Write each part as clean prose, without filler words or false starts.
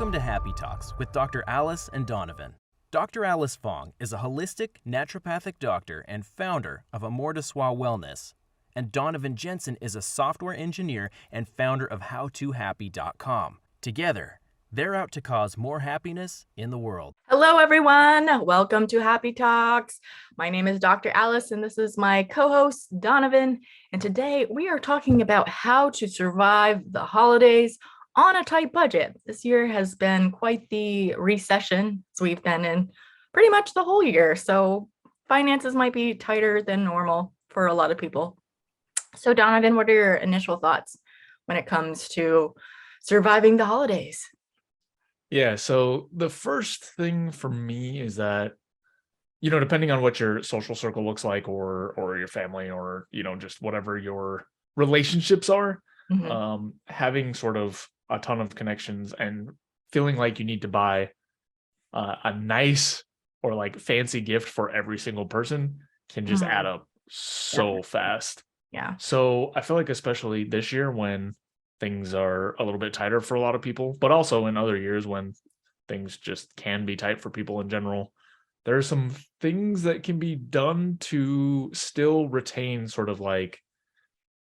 Welcome to Happy Talks with Dr. Alice and Donovan. Dr. Alice Fong is a holistic naturopathic doctor and founder of Amour de Soi Wellness, and Donovon Jenson is a software engineer and founder of HowToHappy.com. Together, they're out to cause more happiness in the world. Hello, everyone. Welcome to Happy Talks. My name is Dr. Alice, and this is my co-host, Donovan. And today we are talking about how to survive the holidays on a tight budget. This year has been quite the recession, as we've been in pretty much the whole year. So finances might be tighter than normal for a lot of people. So Donovan, what are your initial thoughts when it comes to surviving the holidays? Yeah, so the first thing for me is that, depending on what your social circle looks like or your family or, just whatever your relationships are, having sort of a ton of connections and feeling like you need to buy a nice or like fancy gift for every single person can just add up so fast. Yeah. So I feel like especially this year when things are a little bit tighter for a lot of people, but also in other years when things just can be tight for people in general, there are some things that can be done to still retain sort of like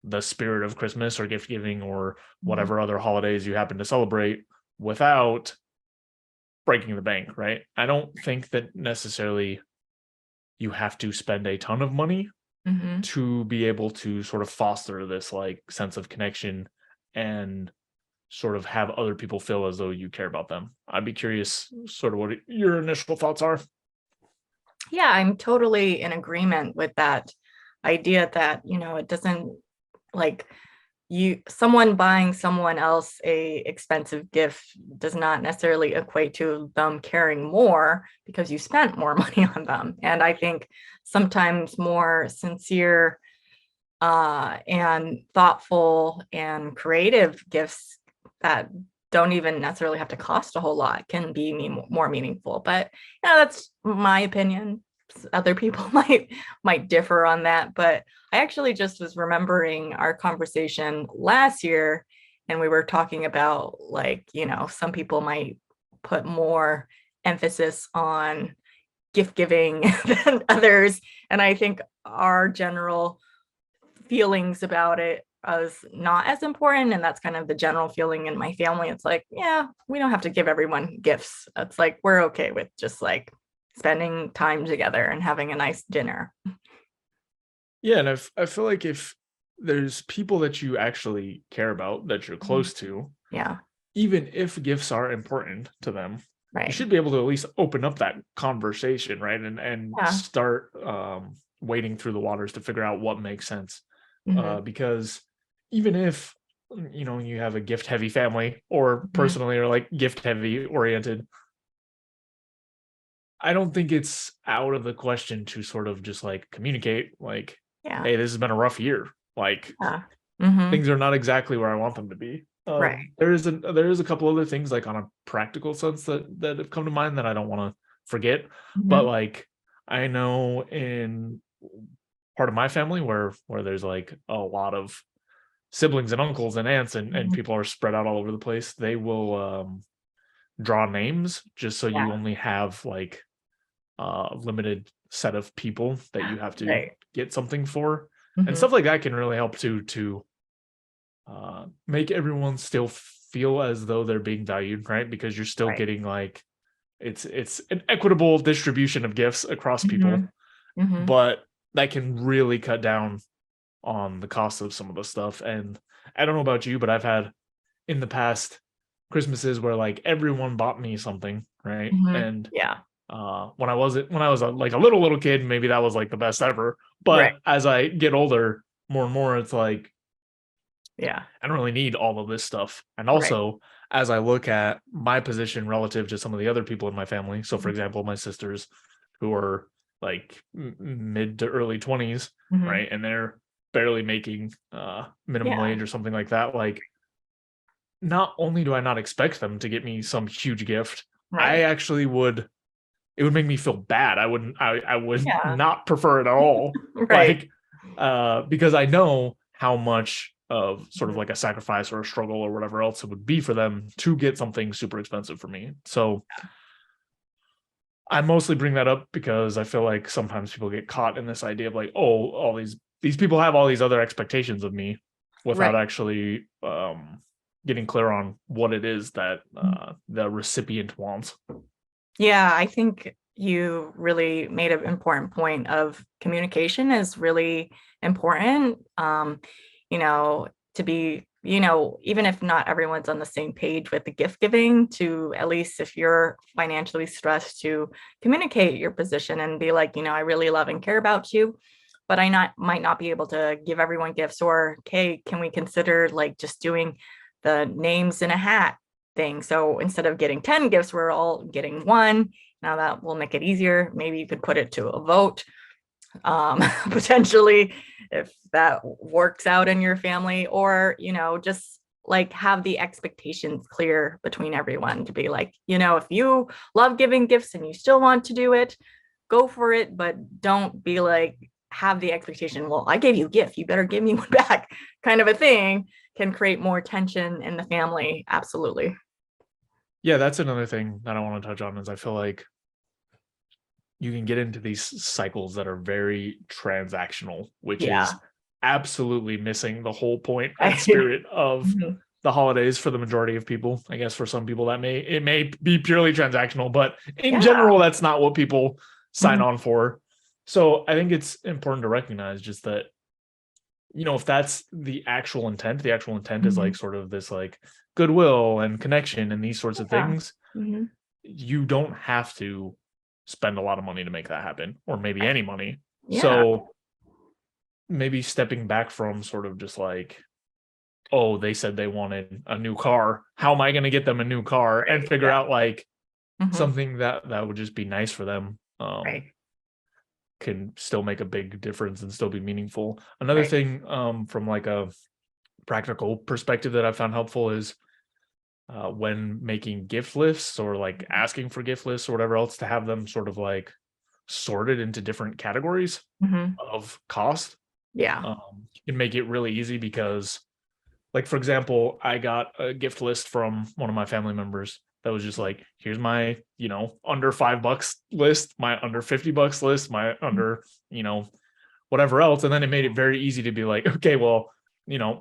the spirit of Christmas or gift giving or whatever other holidays you happen to celebrate without breaking the bank, right? I don't think that necessarily you have to spend a ton of money to be able to sort of foster this like sense of connection and sort of have other people feel as though you care about them. I'd be curious sort of what your initial thoughts are. Yeah, I'm totally in agreement with that idea that, it doesn't like someone buying someone else a expensive gift does not necessarily equate to them caring more because you spent more money on them. And I think sometimes more sincere and thoughtful and creative gifts that don't even necessarily have to cost a whole lot can be more meaningful. But that's my opinion. Other people might differ on that, but I actually just was remembering our conversation last year, and we were talking about some people might put more emphasis on gift giving than others, and I think our general feelings about it as not as important, and that's kind of the general feeling in my family. It's like, yeah, we don't have to give everyone gifts. It's like we're okay with just like spending time together and having a nice dinner. Yeah, and I feel like if there's people that you actually care about, that you're close to, even if gifts are important to them, you should be able to at least open up that conversation, right? And start wading through the waters to figure out what makes sense. Because even if you have a gift heavy family or personally are like gift heavy oriented, I don't think it's out of the question to sort of just like communicate like, hey, this has been a rough year. Like things are not exactly where I want them to be. There is a couple other things like on a practical sense that have come to mind that I don't want to forget. But like I know in part of my family where there's like a lot of siblings and uncles and aunts and people are spread out all over the place, they will draw names just so you only have like a limited set of people that you have to get something for. And stuff like that can really help to make everyone still feel as though they're being valued, right? Because you're still getting like it's an equitable distribution of gifts across people, but that can really cut down on the cost of some of the stuff. And I don't know about you, but I've had in the past Christmases where like everyone bought me something, right? And when I was like a little kid, maybe that was like the best ever. But as I get older, more and more, it's like, I don't really need all of this stuff. And also, as I look at my position relative to some of the other people in my family, so for example, my sisters who are like mid to early 20s, right? And they're barely making minimum wage or something like that. Like, not only do I not expect them to get me some huge gift, I actually would. It would make me feel bad. I would not prefer it at all. Like, because I know how much of sort of like a sacrifice or a struggle or whatever else it would be for them to get something super expensive for me. So I mostly bring that up because I feel like sometimes people get caught in this idea of like, oh, all these people have all these other expectations of me without actually getting clear on what it is that the recipient wants. Yeah, I think you really made an important point of communication is really important. To be, even if not everyone's on the same page with the gift giving, to at least if you're financially stressed, to communicate your position and be like, I really love and care about you, but might not be able to give everyone gifts, or, okay, can we consider like just doing the names in a hat thing? So instead of getting 10 gifts, we're all getting one. Now that will make it easier. Maybe you could put it to a vote, potentially, if that works out in your family, or, just like have the expectations clear between everyone to be like, if you love giving gifts and you still want to do it, go for it, but don't be like, have the expectation, well, I gave you a gift, you better give me one back, kind of a thing, can create more tension in the family. Absolutely. Yeah, that's another thing that I want to touch on, is I feel like you can get into these cycles that are very transactional, which is absolutely missing the whole point and spirit of the holidays for the majority of people. I guess for some people it may be purely transactional, but in general, that's not what people sign on for. So I think it's important to recognize just that, if that's the actual intent is like sort of this like goodwill and connection and these sorts of things, you don't have to spend a lot of money to make that happen, or maybe any money. So maybe stepping back from sort of just like, oh, they said they wanted a new car, how am I going to get them a new car, and figure out like something that would just be nice for them, can still make a big difference and still be meaningful. Another thing from like a practical perspective that I found helpful is when making gift lists, or like asking for gift lists or whatever else, to have them sort of like sorted into different categories of cost. You can make it really easy, because like, for example, I got a gift list from one of my family members that was just like, here's my, under $5 list, my under $50 list, my under, whatever else. And then it made it very easy to be like, okay, well,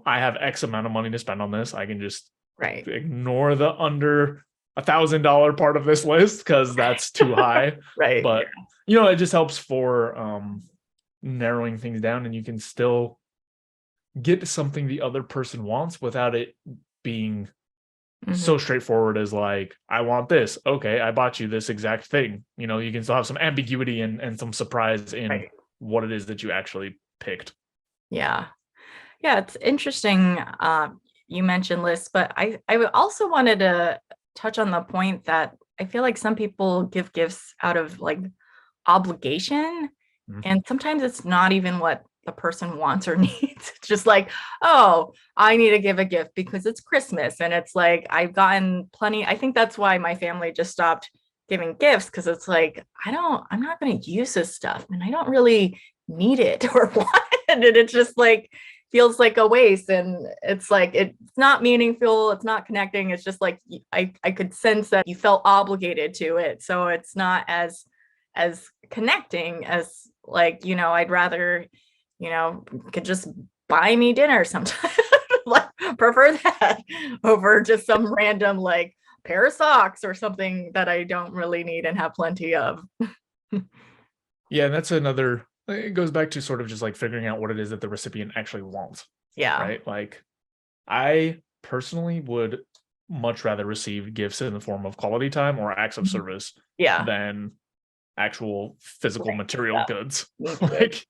I have X amount of money to spend on this. I can just ignore the under $1,000 part of this list because that's too high. But it just helps for narrowing things down, and you can still get something the other person wants without it being so straightforward as like, I want this, okay, I bought you this exact thing. You can still have some ambiguity and some surprise in what it is that you actually picked. It's interesting. You mentioned lists, but I also wanted to touch on the point that I feel like some people give gifts out of like obligation, and sometimes it's not even what the person wants or needs. It's just like, oh, I need to give a gift because it's Christmas, and it's like, I've gotten plenty. I think that's why my family just stopped giving gifts, because it's like, I'm not going to use this stuff, and I don't really need it or want it, and it's just like feels like a waste, and it's like, it's not meaningful, it's not connecting. It's just like, I could sense that you felt obligated to it, so it's not as connecting as like, I'd rather, could just buy me dinner sometime. Like, prefer that over just some random like pair of socks or something that I don't really need and have plenty of. Yeah, and that's another, it goes back to sort of just like figuring out what it is that the recipient actually wants. Right? Like, I personally would much rather receive gifts in the form of quality time or acts of service than actual physical material goods. Like,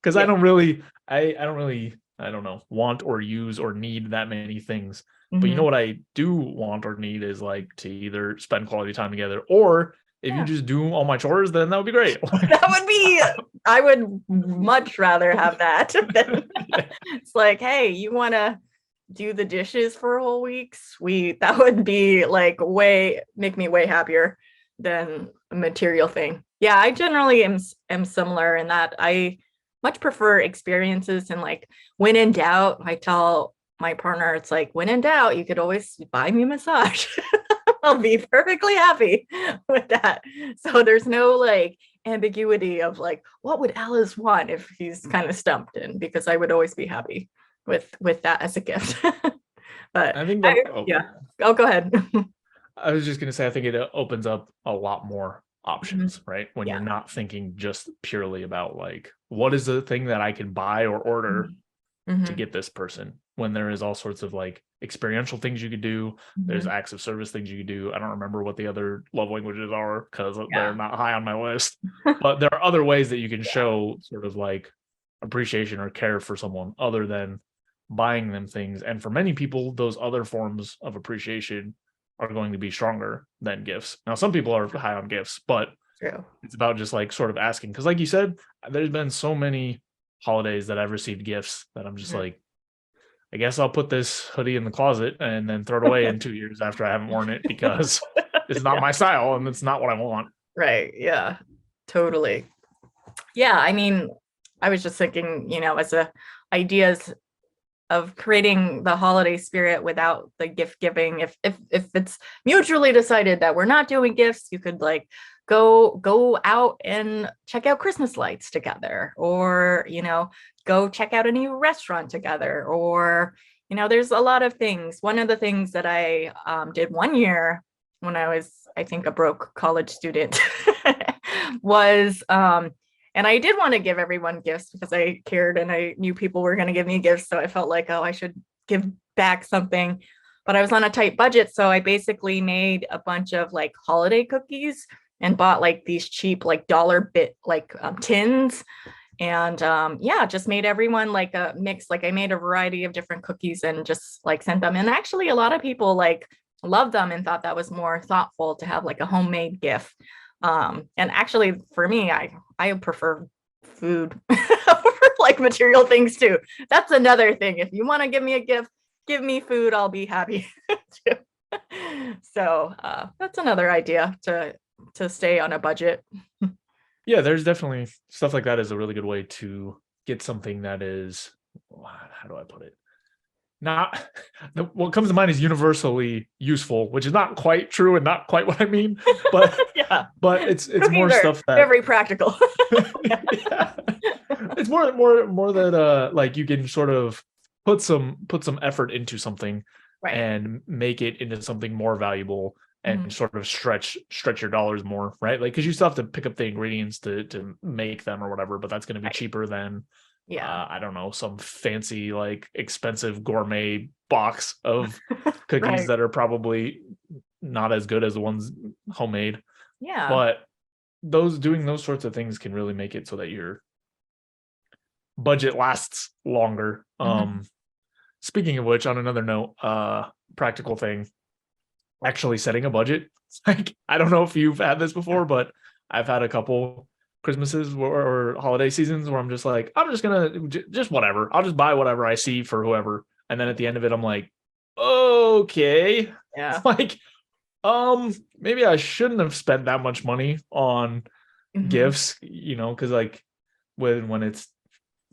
because I don't really want or use or need that many things. But what I do want or need is like to either spend quality time together, or if you just do all my chores, then that would be great. I would much rather have that. It's like, hey, you want to do the dishes for a whole week? Sweet. That would be like make me way happier than a material thing. Yeah, I generally am similar in that I much prefer experiences, and like, when in doubt, I tell my partner, it's like, when in doubt, you could always buy me a massage. I'll be perfectly happy with that. So there's no like ambiguity of like, what would Alice want if he's kind of stumped in, because I would always be happy with that as a gift. But I think that, yeah. Oh, go ahead. I was just going to say, I think it opens up a lot more options, right? When you're not thinking just purely about like, what is the thing that I can buy or order to get this person, when there is all sorts of like experiential things you could do. There's acts of service things you could do. I don't remember what the other love languages are because they're not high on my list, but there are other ways that you can show sort of like appreciation or care for someone other than buying them things. And for many people, those other forms of appreciation are going to be stronger than gifts. Now, some people are high on gifts, but it's about just like sort of asking. Because like you said, there's been so many holidays that I've received gifts that I'm just like, I guess I'll put this hoodie in the closet and then throw it away in 2 years after I haven't worn it because it's not my style and it's not what I want. Right. Yeah, totally. Yeah. I mean, I was just thinking, as ideas of creating the holiday spirit without the gift giving. If it's mutually decided that we're not doing gifts, you could like go out and check out Christmas lights together, or go check out a new restaurant together, or there's a lot of things. One of the things that I did one year when I was, I think, a broke college student was and I did want to give everyone gifts because I cared and I knew people were going to give me gifts. So I felt like, oh, I should give back something. But I was on a tight budget. So I basically made a bunch of like holiday cookies and bought like these cheap like dollar bit like tins. And just made everyone like a mix. Like I made a variety of different cookies and just like sent them. And actually a lot of people like loved them and thought that was more thoughtful to have like a homemade gift. And actually for me, I prefer food over like material things too. That's another thing. If you want to give me a gift, give me food, I'll be happy too. So that's another idea to stay on a budget. Yeah, there's definitely stuff like that is a really good way to get something that is, how do I put it? Not what comes to mind is universally useful, which is not quite true and not quite what I mean, but but it's more stuff that very practical. It's more that like you can sort of put some effort into something and make it into something more valuable and sort of stretch your dollars more, right? Like, because you still have to pick up the ingredients to make them or whatever, but that's going to be cheaper than I don't know, some fancy like expensive gourmet box of cookies that are probably not as good as the ones homemade. Yeah. But doing those sorts of things can really make it so that your budget lasts longer. Speaking of which, on another note, practical thing, actually setting a budget. Like, I don't know if you've had this before, but I've had a couple Christmases or holiday seasons where I'm just like, I'm just gonna just whatever. I'll just buy whatever I see for whoever, and then at the end of it, I'm like, okay, like, maybe I shouldn't have spent that much money on gifts, because like when it's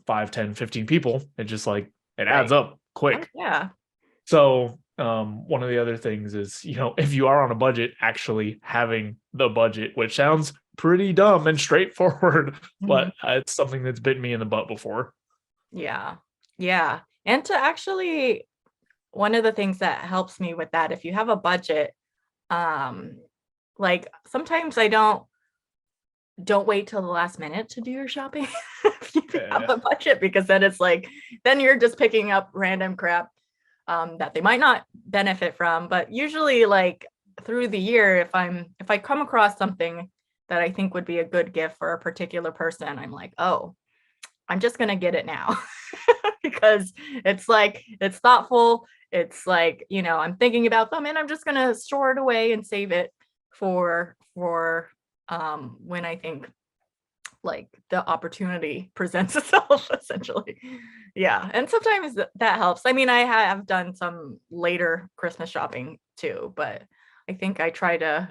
5, 10, 15 people, it just like it adds up quick. So one of the other things is, if you are on a budget, actually having the budget, which sounds pretty dumb and straightforward, but it's something that's bitten me in the butt before. Yeah. And to actually, one of the things that helps me with that, if you have a budget, like sometimes I don't wait till the last minute to do your shopping if you have a budget, because then it's like, then you're just picking up random crap that they might not benefit from. But usually like through the year, if I come across something that I think would be a good gift for a particular person, I'm like, oh, I'm just going to get it now because it's like, it's thoughtful. It's like, I'm thinking about them and I'm just going to store it away and save it for when I think like the opportunity presents itself, essentially. Yeah. And sometimes that helps. I mean, I have done some later Christmas shopping too, but I think I try to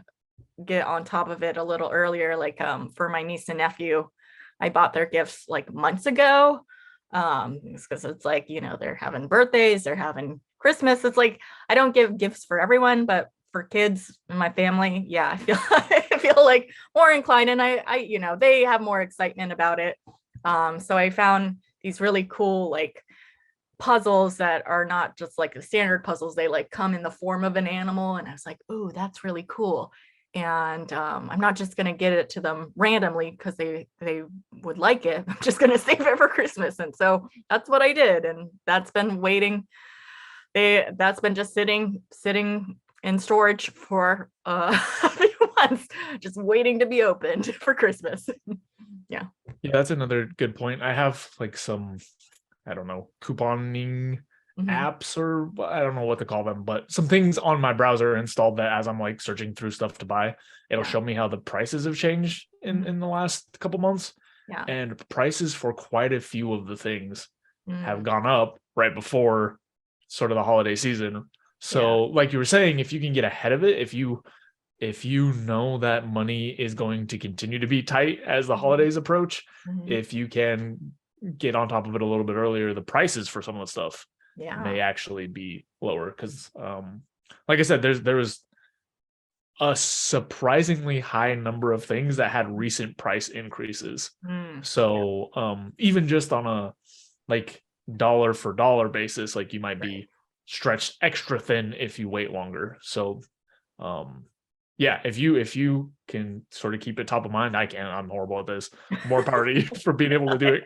get on top of it a little earlier. Like for my niece and nephew, I bought their gifts like months ago. because it's like, they're having birthdays, they're having Christmas. It's like, I don't give gifts for everyone, but for kids in my family, yeah, I feel I feel like more inclined, and I they have more excitement about it. So I found these really cool like puzzles that are not just like the standard puzzles. They like come in the form of an animal, and I was like, oh, that's really cool. And I'm not just going to get it to them randomly because they would like it. I'm just going to save it for Christmas. And so that's what I did, and that's been waiting. That's been just sitting in storage for a few months, just waiting to be opened for Christmas. Yeah, that's another good point. I have like some, I don't know, couponing apps, or I don't know what to call them, but some things on my browser installed that as I'm like searching through stuff to buy, it'll show me how the prices have changed in the last couple months. Yeah. And prices for quite a few of the things have gone up right before sort of the holiday season. So like you were saying, if you can get ahead of it, if you know that money is going to continue to be tight as the holidays approach, if you can get on top of it a little bit earlier, the prices for some of the stuff may actually be lower. Because like I said, there was a surprisingly high number of things that had recent price increases. So even just on a like dollar for dollar basis, like you might be stretched extra thin if you wait longer. So if you can sort of keep it top of mind, I'm horrible at this. More power to you for being able to do it.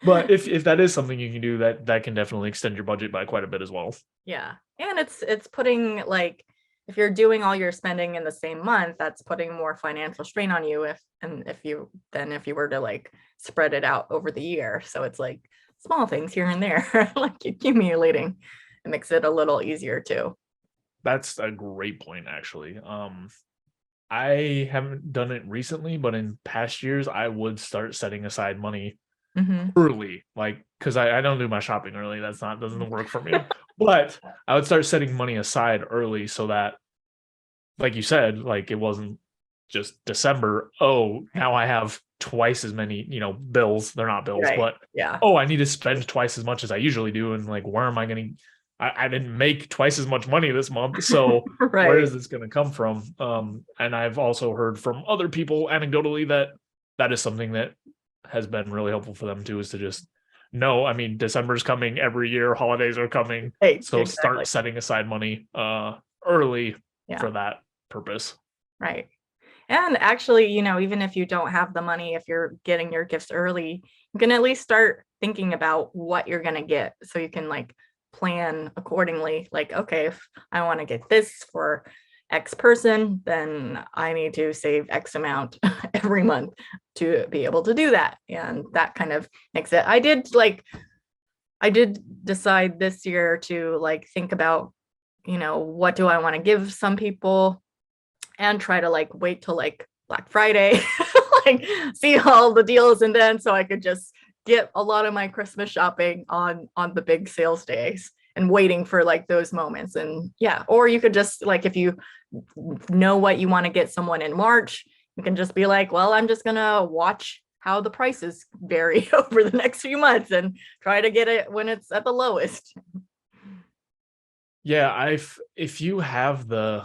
But if that is something you can do, that can definitely extend your budget by quite a bit as well. Yeah. And it's putting, like, if you're doing all your spending in the same month, that's putting more financial strain on you if you were to like spread it out over the year. So it's like small things here and there, like accumulating. It makes it a little easier too. That's a great point, actually. I haven't done it recently, but in past years, I would start setting aside money early, like, because I don't do my shopping early. Doesn't work for me. But I would start setting money aside early so that, like you said, like it wasn't just December. Oh, now I have twice as many, bills. They're not bills, but I need to spend twice as much as I usually do. And like, where am I going to? I didn't make twice as much money this month, so where is this going to come from? And I've also heard from other people anecdotally that is something that has been really helpful for them too, is to just know, I mean, December's coming every year, holidays are coming, so start setting aside money early for that purpose. Right. And actually, even if you don't have the money, if you're getting your gifts early, you can at least start thinking about what you're going to get, so you can like plan accordingly. Like, okay, if I want to get this for X person, then I need to save X amount every month to be able to do that. And that kind of makes it. I did decide this year to like think about, what do I want to give some people, and try to like wait till like Black Friday, like see all the deals, and then so I could just get a lot of my Christmas shopping on the big sales days, and waiting for like those moments. And or you could just like, if you know what you want to get someone in March, you can just be like, well, I'm just gonna watch how the prices vary over the next few months and try to get it when it's at the lowest. Yeah, if you have the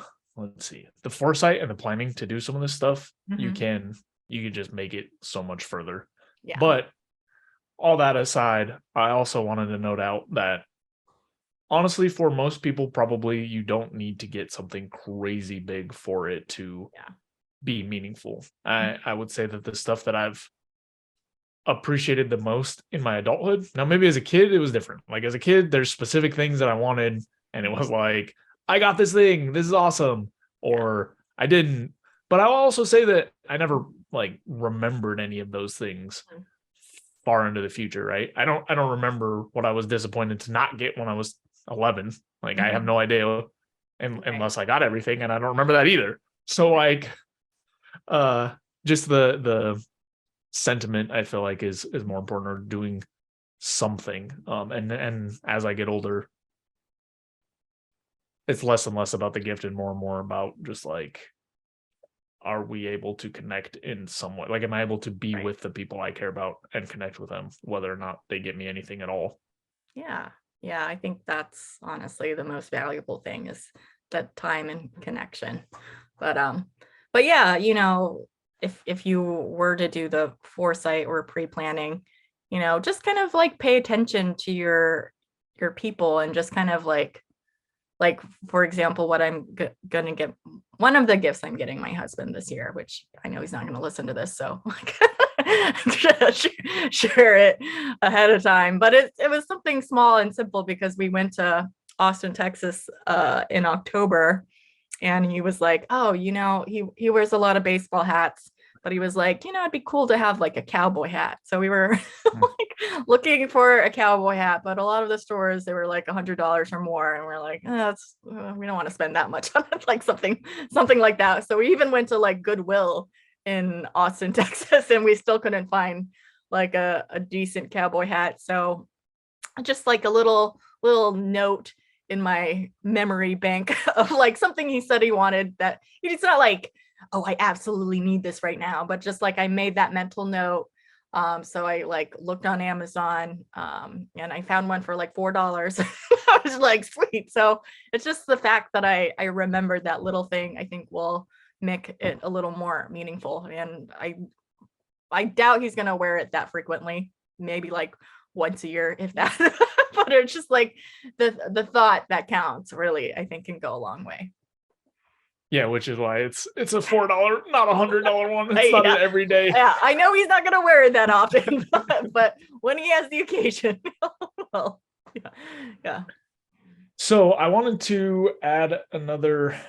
foresight and the planning to do some of this stuff, you can just make it so much further. Yeah. But all that aside, I also wanted to note out that honestly, for most people, probably you don't need to get something crazy big for it to be meaningful. I would say that the stuff that I've appreciated the most in my adulthood, now maybe as a kid, it was different. Like as a kid, there's specific things that I wanted, and it was like, I got this thing, this is awesome, or I didn't. But I'll also say that I never like remembered any of those things far into the future, right? I don't remember what I was disappointed to not get when I was 11. Like I have no idea, unless I got everything, and I don't remember that either. So like just the sentiment, I feel like is more important, or doing something. And as I get older, it's less and less about the gift and more about just like are we able to connect in some way? Like, am I able to be Right. with the people I care about and connect with them, whether or not they get me anything at all? Yeah. Yeah. I think that's honestly the most valuable thing is that time and connection. But but yeah, you know, if you were to do the foresight or pre-planning, you know, just kind of like pay attention to your people and just kind of like for example, what I'm gonna get, one of the gifts I'm getting my husband this year, which I know he's not going to listen to this, so like share it ahead of time. But it was something small and simple because we went to Austin, Texas in October, and he was like, oh, you know, he wears a lot of baseball hats, but he was like, you know, it'd be cool to have like a cowboy hat. So we were like looking for a cowboy hat, but a lot of the stores, they were like $100 or more, and we're like, that's we don't want to spend that much on it, like something like that. So we even went to like Goodwill in Austin, Texas, and we still couldn't find like a decent cowboy hat. So just like a little note in my memory bank of like something he said he wanted, that it's not like, oh, I absolutely need this right now, but just like I made that mental note. So I like looked on Amazon, and I found one for like $4. I was like, sweet. So it's just the fact that I remembered that little thing, I think will make it a little more meaningful. And I doubt he's gonna wear it that frequently, maybe like once a year, if that. But it's just like the thought that counts, really, I think can go a long way. Yeah, which is why it's a $4, not $100 one. It's not Yeah. an everyday. Yeah, I know he's not gonna wear it that often, but when he has the occasion, well, yeah. So I wanted to add another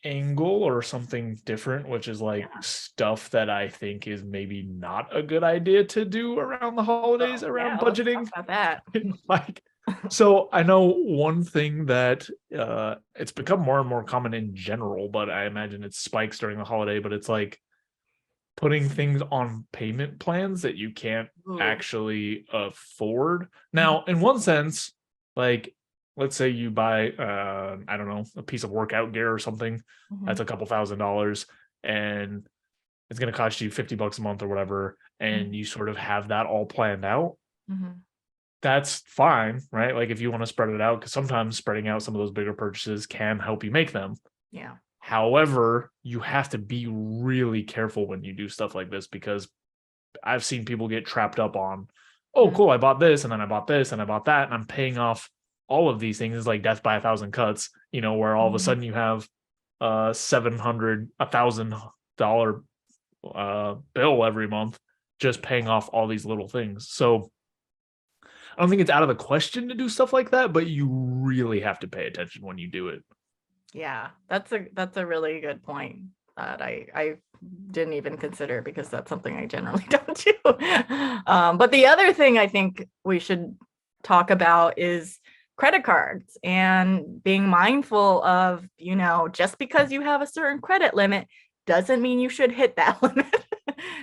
angle or something different, which is like stuff that I think is maybe not a good idea to do around the holidays, around budgeting. Let's talk about that. Like, so I know one thing that it's become more and more common in general, but I imagine it spikes during the holiday, but it's like putting things on payment plans that you can't actually afford. Now, in one sense, like, let's say you buy, I don't know, a piece of workout gear or something that's a couple $1,000s, and it's going to cost you $50 a month or whatever, and you sort of have that all planned out. That's fine, right? Like if you want to spread it out, because sometimes spreading out some of those bigger purchases can help you make them. Yeah. However, you have to be really careful when you do stuff like this, because I've seen people get trapped up on, oh, cool, I bought this, and then I bought this, and I bought that, and I'm paying off all of these things. It's like death by 1,000 cuts, you know, where all of a sudden you have $1,000 bill every month just paying off all these little things. So I don't think it's out of the question to do stuff like that, but you really have to pay attention when you do it. Yeah, that's a really good point that I didn't even consider, because that's something I generally don't do. But the other thing I think we should talk about is credit cards, and being mindful of, you know, just because you have a certain credit limit doesn't mean you should hit that limit,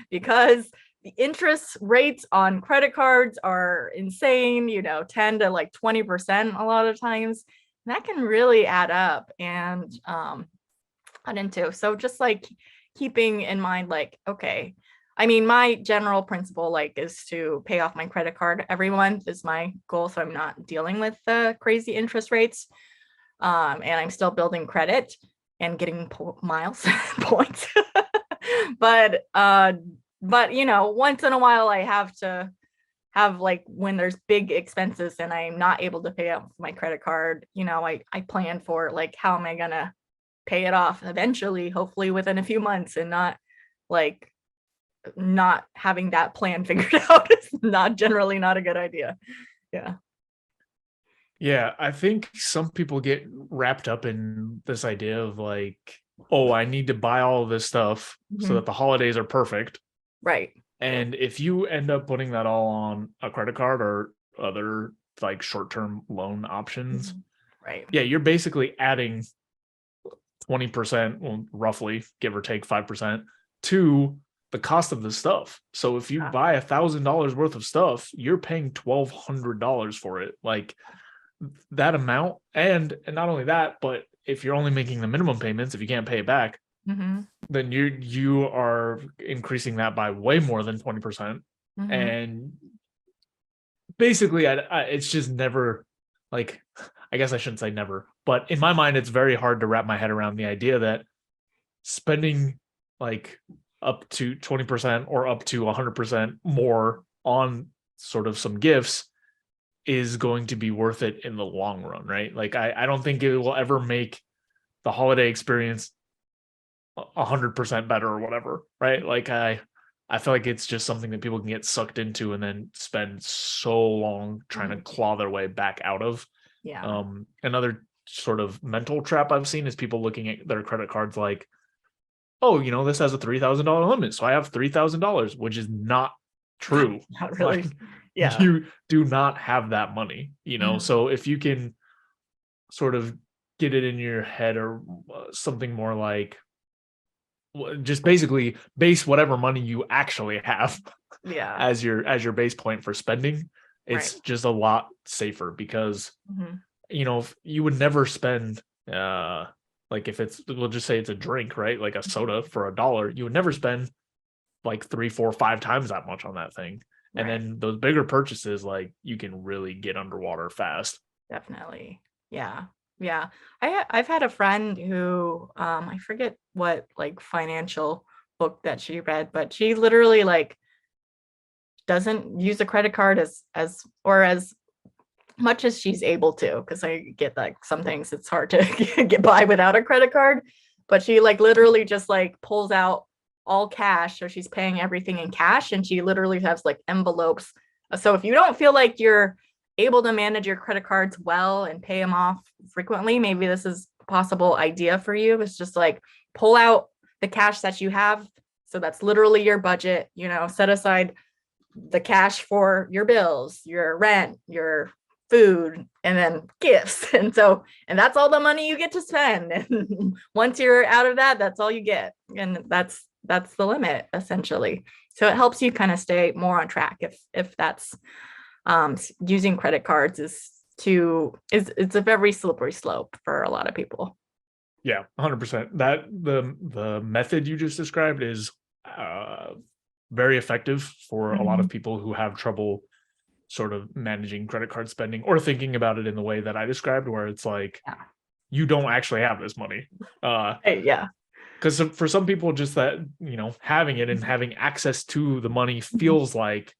because the interest rates on credit cards are insane, you know, 10 to like 20% a lot of times. And that can really add up and add into. So just like keeping in mind, like, okay, I mean, my general principle like is to pay off my credit card every month is my goal, so I'm not dealing with the crazy interest rates, and I'm still building credit and getting miles points. But you know, once in a while I have to have, like, when there's big expenses and I'm not able to pay off my credit card, you know, I plan for like, how am I gonna pay it off eventually, hopefully within a few months, and not like not having that plan figured out is generally not a good idea. Yeah, I think some people get wrapped up in this idea of like, oh, I need to buy all of this stuff so that the holidays are perfect. Right. And if you end up putting that all on a credit card or other like short-term loan options, right, yeah, you're basically adding 20%, well, roughly, give or take 5%, to the cost of the stuff. So if you buy $1,000 worth of stuff, you're paying $1,200 for it. Like that amount. And not only that, but if you're only making the minimum payments, if you can't pay it back, then you are increasing that by way more than 20%. And basically it's just never, like, I guess I shouldn't say never, but in my mind, it's very hard to wrap my head around the idea that spending like up to 20% or up to 100% more on sort of some gifts is going to be worth it in the long run, right? Like, I don't think it will ever make the holiday experience 100% better or whatever, right? Like, I feel like it's just something that people can get sucked into and then spend so long trying to claw their way back out of. Yeah. Another sort of mental trap I've seen is people looking at their credit cards like, oh, this has a $3,000 limit, so I have $3,000, which is not true. Not really. Like, Yeah. you do not have that money, So if you can sort of get it in your head, or something more like, just basically base whatever money you actually have as your base point for spending, it's just a lot safer, because if you would never spend like, if it's, we'll just say it's a drink, right? Like a soda for $1, you would never spend like 3, 4, 5 times that much on that thing. And then those bigger purchases, like, you can really get underwater fast. Definitely. Yeah. Yeah. I've had a friend who, I forget what like financial book that she read, but she literally like doesn't use a credit card as much as she's able to, because I get like some things it's hard to get by without a credit card, but she like literally just like pulls out all cash, so she's paying everything in cash, and she literally has like envelopes. So if you don't feel like you're able to manage your credit cards well and pay them off frequently, maybe this is a possible idea for you. It's just like pull out the cash that you have, so that's literally your budget, set aside the cash for your bills, your rent, your food, and then gifts. And that's all the money you get to spend. And once you're out of that, that's all you get. And that's the limit, essentially. So it helps you kind of stay more on track if that's using credit cards it's a very slippery slope for a lot of people. Yeah, 100%. That the method you just described is very effective for a lot of people who have trouble sort of managing credit card spending, or thinking about it in the way that I described, where it's like, you don't actually have this money. Because for some people, just that, having it and having access to the money feels like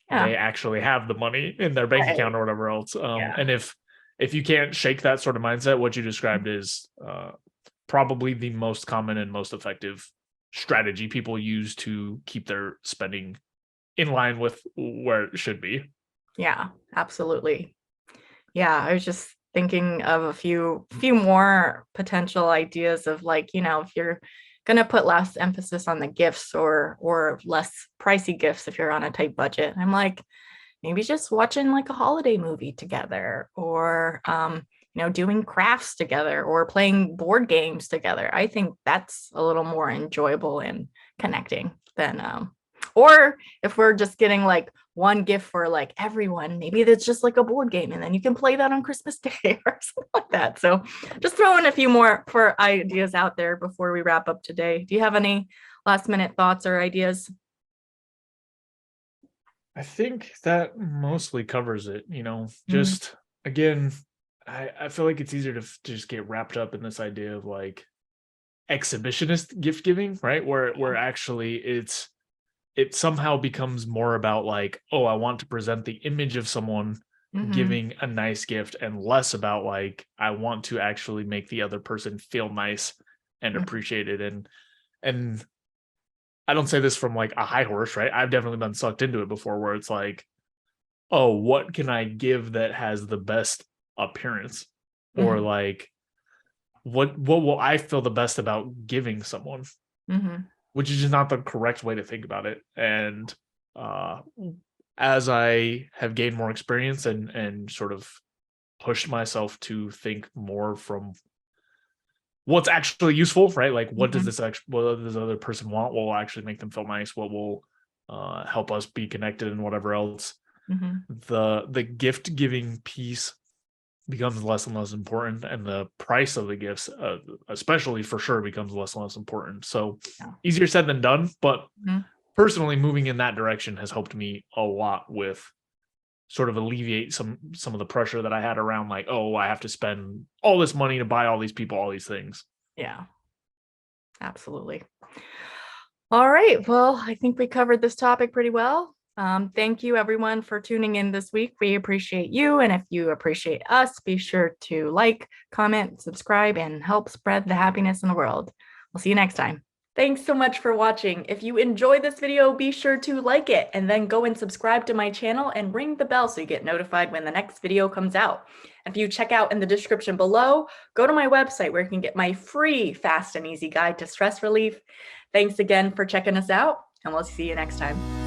they actually have the money in their bank account or whatever else. And if you can't shake that sort of mindset, what you described is probably the most common and most effective strategy people use to keep their spending in line with where it should be. Yeah, absolutely. Yeah, I was just thinking of a few more potential ideas of like, if you're going to put less emphasis on the gifts or less pricey gifts if you're on a tight budget. I'm like, maybe just watching like a holiday movie together, or doing crafts together, or playing board games together. I think that's a little more enjoyable and connecting than or if we're just getting like one gift for like everyone, maybe that's just like a board game, and then you can play that on Christmas Day or something like that. So just throwing a few more for ideas out there before we wrap up today. Do you have any last minute thoughts or ideas? I think that mostly covers it, just again, I feel like it's easier to just get wrapped up in this idea of like exhibitionist gift giving, right? Where actually it somehow becomes more about like, oh, I want to present the image of someone giving a nice gift, and less about like, I want to actually make the other person feel nice and appreciated. And I don't say this from like a high horse, right? I've definitely been sucked into it before, where it's like, oh, what can I give that has the best appearance? Or like, what will I feel the best about giving someone? Which is just not the correct way to think about it. And as I have gained more experience and sort of pushed myself to think more from what's actually useful, right? Like, what does this other person want? What will actually make them feel nice? What will help us be connected, and whatever else. The gift giving piece becomes less and less important, and the price of the gifts, especially for sure, becomes less and less important. So easier said than done, but personally moving in that direction has helped me a lot with sort of alleviate some of the pressure that I had around like, oh, I have to spend all this money to buy all these people, all these things. Yeah, absolutely. All right. Well, I think we covered this topic pretty well. Thank you everyone for tuning in this week. We appreciate you. And if you appreciate us, be sure to like, comment, subscribe, and help spread the happiness in the world. We'll see you next time. Thanks so much for watching. If you enjoyed this video, be sure to like it and then go and subscribe to my channel and ring the bell so you get notified when the next video comes out. If you check out in the description below, go to my website where you can get my free fast and easy guide to stress relief. Thanks again for checking us out, and we'll see you next time.